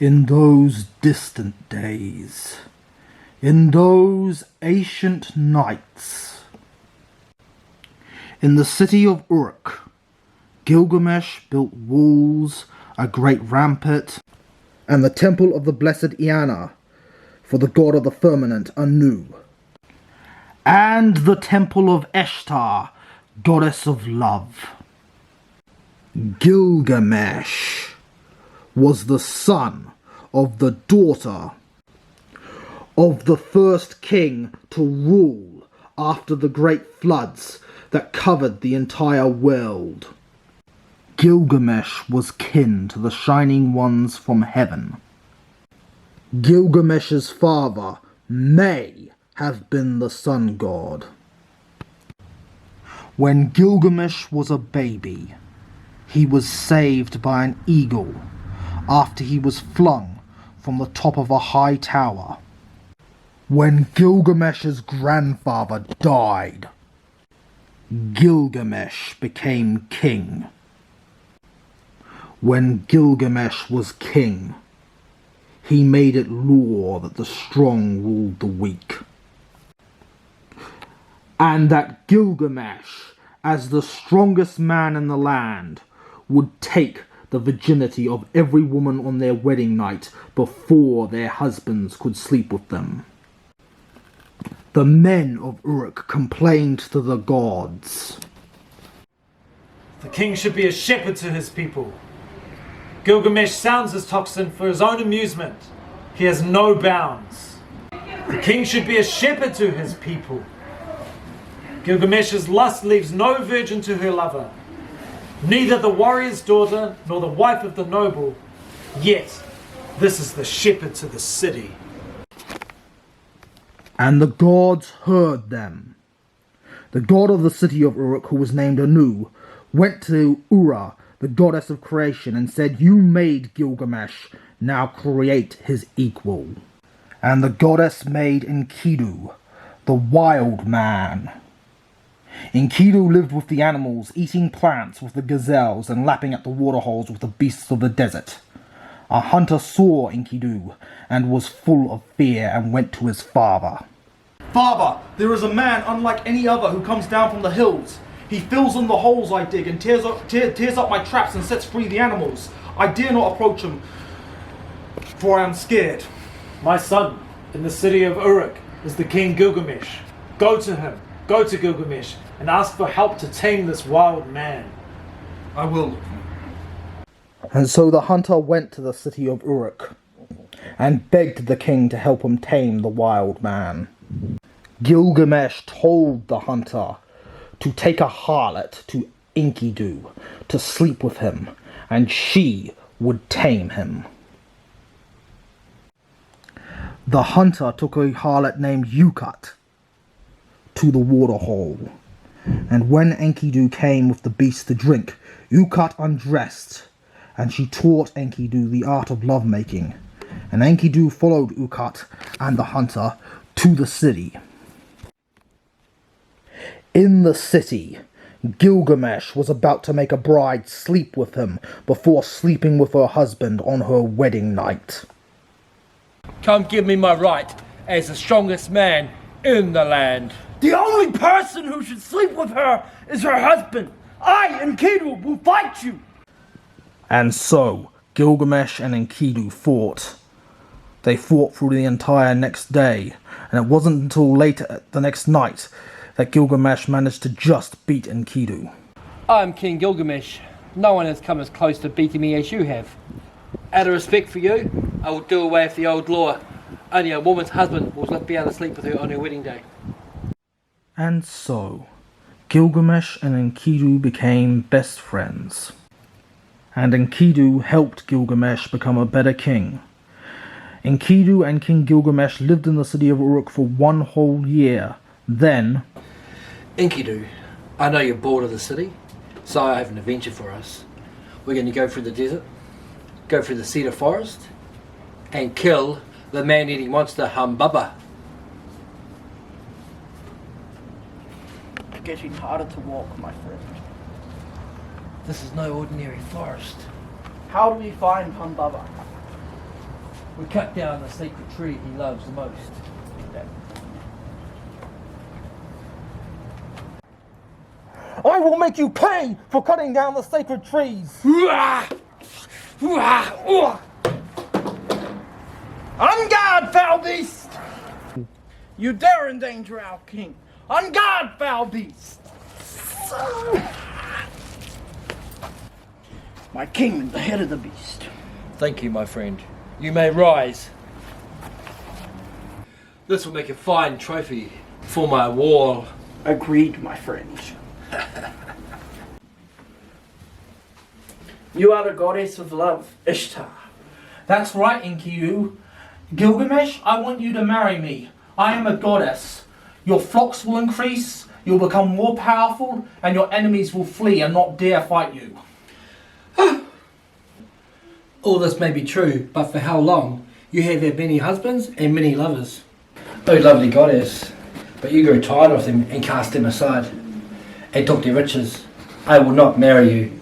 In those distant days, in those ancient nights, in the city of Uruk, Gilgamesh built walls, a great rampart, and the temple of the blessed Iana for the god of the firmament Anu, and the temple of Ishtar, goddess of love. Gilgamesh was the son of the daughter of the first king to rule after the great floods that covered the entire world. Gilgamesh was kin to the Shining Ones from heaven. Gilgamesh's father may have been the sun god. When Gilgamesh was a baby, he was saved by an eagle after he was flung from the top of a high tower. When Gilgamesh's grandfather died, Gilgamesh became king. When Gilgamesh was king, he made it law that the strong ruled the weak, and that Gilgamesh, as the strongest man in the land, would take the virginity of every woman on their wedding night before their husbands could sleep with them. The men of Uruk complained to the gods. The king should be a shepherd to his people. Gilgamesh sounds his tocsin for his own amusement. He has no bounds. The king should be a shepherd to his people. Gilgamesh's lust leaves no virgin to her lover, neither the warrior's daughter nor the wife of the noble. Yet, this is the shepherd to the city. And the gods heard them. The god of the city of Uruk, who was named Anu, went to Ura, the goddess of creation, and said, "You made Gilgamesh, now create his equal." And the goddess made Enkidu, the wild man. Enkidu lived with the animals, eating plants with the gazelles and lapping at the waterholes with the beasts of the desert. A hunter saw Enkidu and was full of fear and went to his father. "Father, there is a man unlike any other who comes down from the hills. He fills in the holes I dig and tears up my traps and sets free the animals. I dare not approach him, for I am scared." My son, in the city of Uruk, is the king Gilgamesh. Go to him, go to Gilgamesh, and ask for help to tame this wild man. "I will." And so the hunter went to the city of Uruk and begged the king to help him tame the wild man. Gilgamesh told the hunter to take a harlot to Enkidu to sleep with him, and she would tame him. The hunter took a harlot named Yukat to the waterhole, and when Enkidu came with the beast to drink, Yukat undressed, and she taught Enkidu the art of lovemaking, and Enkidu followed Yukat and the hunter to the city. In the city, Gilgamesh was about to make a bride sleep with him before sleeping with her husband on her wedding night. "Come give me my right as the strongest man in the land. The only person who should sleep with her is her husband. I, Enkidu, will fight you." And so, Gilgamesh and Enkidu fought. They fought through the entire next day, and it wasn't until later the next night that Gilgamesh managed to just beat Enkidu. "I'm King Gilgamesh. No one has come as close to beating me as you have. Out of respect for you, I will do away with the old law. Only a woman's husband will be able to sleep with her on her wedding day." And so, Gilgamesh and Enkidu became best friends. And Enkidu helped Gilgamesh become a better king. Enkidu and King Gilgamesh lived in the city of Uruk for 1 whole year. Then, "Enkidu, I know you're bored of the city, so I have an adventure for us. We're going to go through the desert, go through the cedar forest, and kill the man-eating monster Humbaba." Getting harder to walk, my friend. This is no ordinary forest. How do we find Humbaba? We cut down the sacred tree he loves the most. I will make you pay for cutting down the sacred trees! On guard, foul beast! You dare endanger our king! On guard, foul beast! My king at the head of the beast. Thank you, my friend. You may rise. This will make a fine trophy for my wall. Agreed, my friend. You are the goddess of love, Ishtar. That's right, Enkidu. Gilgamesh, I want you to marry me. I am a goddess. Your flocks will increase, you'll become more powerful, and your enemies will flee and not dare fight you. All this may be true, but for how long? You have had many husbands and many lovers. Oh, lovely goddess, but you grow tired of them and cast them aside, and took their riches. I will not marry you.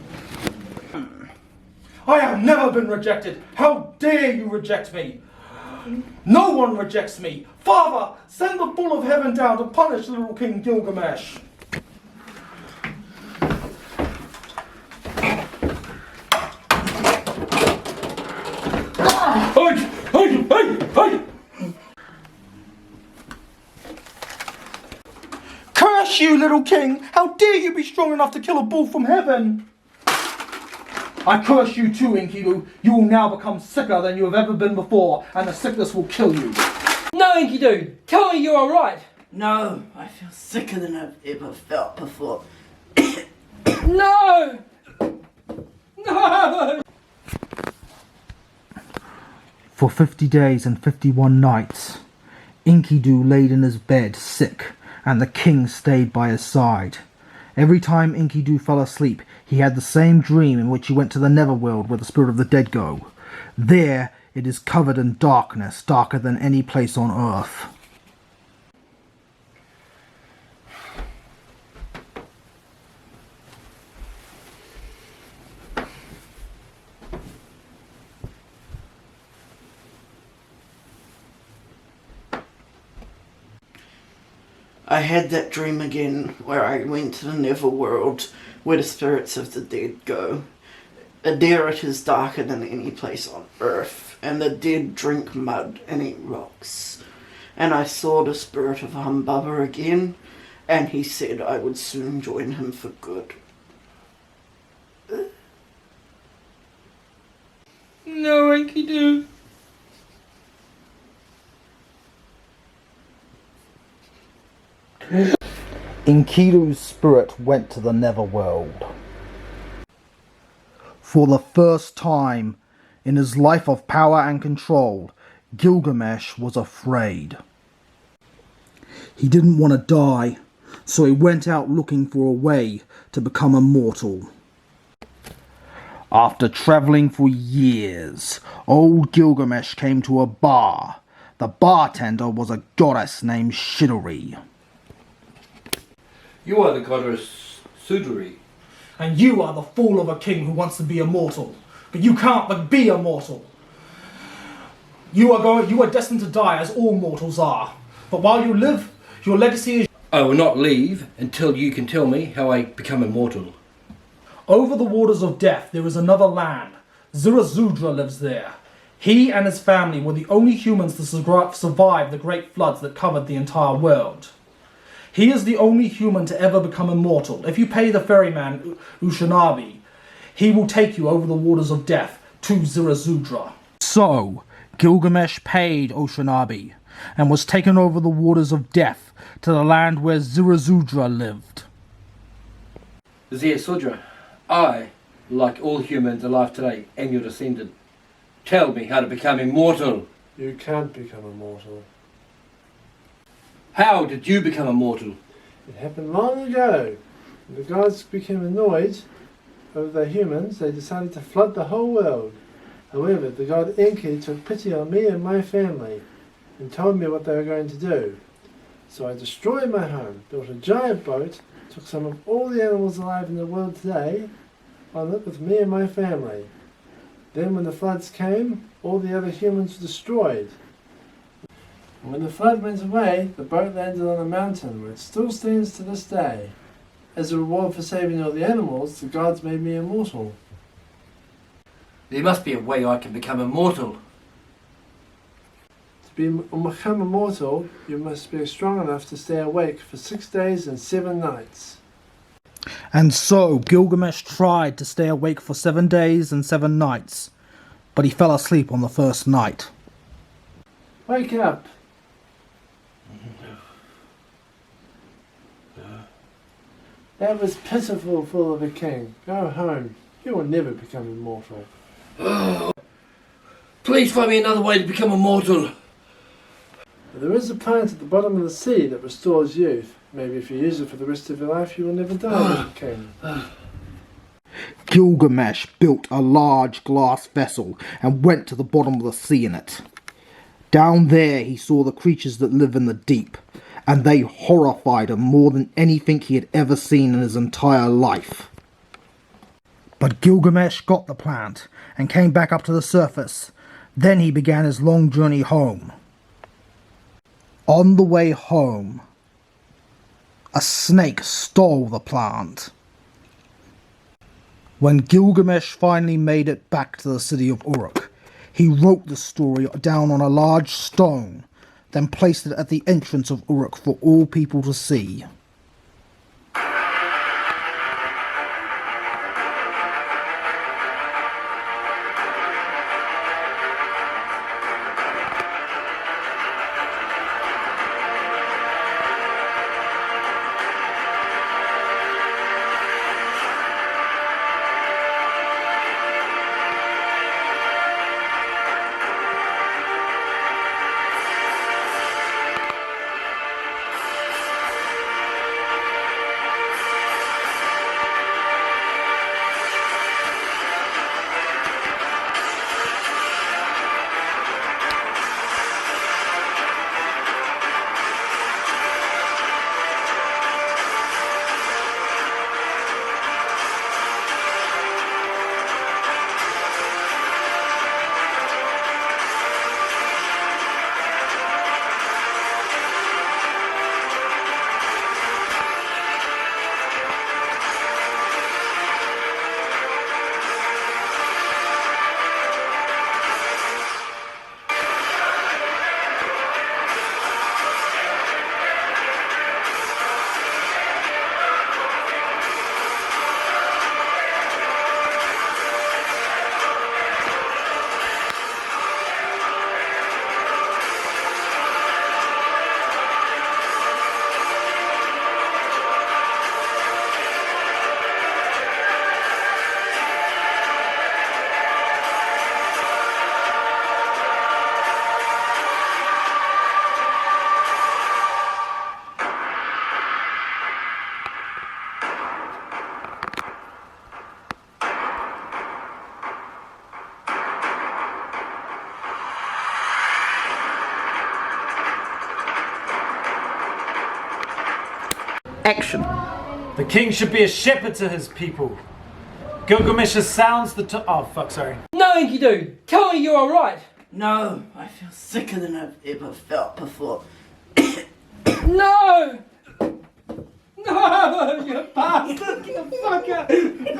I have never been rejected. How dare you reject me? No one rejects me. Father, send the bull of heaven down to punish little King Gilgamesh. Curse you, little king! How dare you be strong enough to kill a bull from heaven? I curse you too, Enkidu. You will now become sicker than you have ever been before, and the sickness will kill you. No, Enkidu! Tell me you're alright! No, I feel sicker than I've ever felt before. No! No! For 50 days and 51 nights, Enkidu laid in his bed sick, and the king stayed by his side. Every time Enkidu fell asleep, he had the same dream in which he went to the netherworld where the spirit of the dead go. There it is covered in darkness, darker than any place on earth. I had that dream again where I went to the netherworld where the spirits of the dead go. There it is darker than any place on earth, and the dead drink mud and eat rocks. And I saw the spirit of Humbaba again, and he said I would soon join him for good. No, Enkidu. Enkidu's spirit went to the netherworld. For the first time in his life of power and control, Gilgamesh was afraid. He didn't want to die, so he went out looking for a way to become immortal. After travelling for years, old Gilgamesh came to a bar. The bartender was a goddess named Shidori. You are the goddess Ziusudra. And you are the fool of a king who wants to be immortal. But you can't but be immortal. You are destined to die as all mortals are. But while you live, your legacy is... I will not leave until you can tell me how I become immortal. Over the waters of death there is another land. Ziusudra lives there. He and his family were the only humans to survive the great floods that covered the entire world. He is the only human to ever become immortal. If you pay the ferryman Ushabani, he will take you over the waters of death to Ziusudra. So, Gilgamesh paid Ushabani and was taken over the waters of death to the land where Ziusudra lived. Ziusudra, I, like all humans alive today, am your descendant. Tell me how to become immortal. You can't become immortal. How did you become immortal? It happened long ago. When the gods became annoyed over the humans, they decided to flood the whole world. However, the god Enki took pity on me and my family and told me what they were going to do. So I destroyed my home, built a giant boat, took some of all the animals alive in the world today on it with me and my family. Then when the floods came, all the other humans were destroyed. And when the flood went away, the boat landed on a mountain where it still stands to this day. As a reward for saving all the animals, the gods made me immortal. There must be a way I can become immortal. To become immortal, you must be strong enough to stay awake for 6 days and 7 nights. And so Gilgamesh tried to stay awake for 7 days and 7 nights, but he fell asleep on the first night. Wake up! That was pitiful, fool of a king. Go home. You will never become immortal. Please find me another way to become immortal. There is a plant at the bottom of the sea that restores youth. Maybe if you use it for the rest of your life, you will never die, little king. Gilgamesh built a large glass vessel and went to the bottom of the sea in it. Down there he saw the creatures that live in the deep, and they horrified him more than anything he had ever seen in his entire life. But Gilgamesh got the plant and came back up to the surface. Then he began his long journey home. On the way home, a snake stole the plant. When Gilgamesh finally made it back to the city of Uruk, he wrote the story down on a large stone, then placed it at the entrance of Uruk for all people to see. Action. The king should be a shepherd to his people. Gilgamesh sounds the oh fuck, sorry. No, Enkidu! Tell me you're alright! No, I feel sicker than I've ever felt before. No! No! You bastard! You fucker!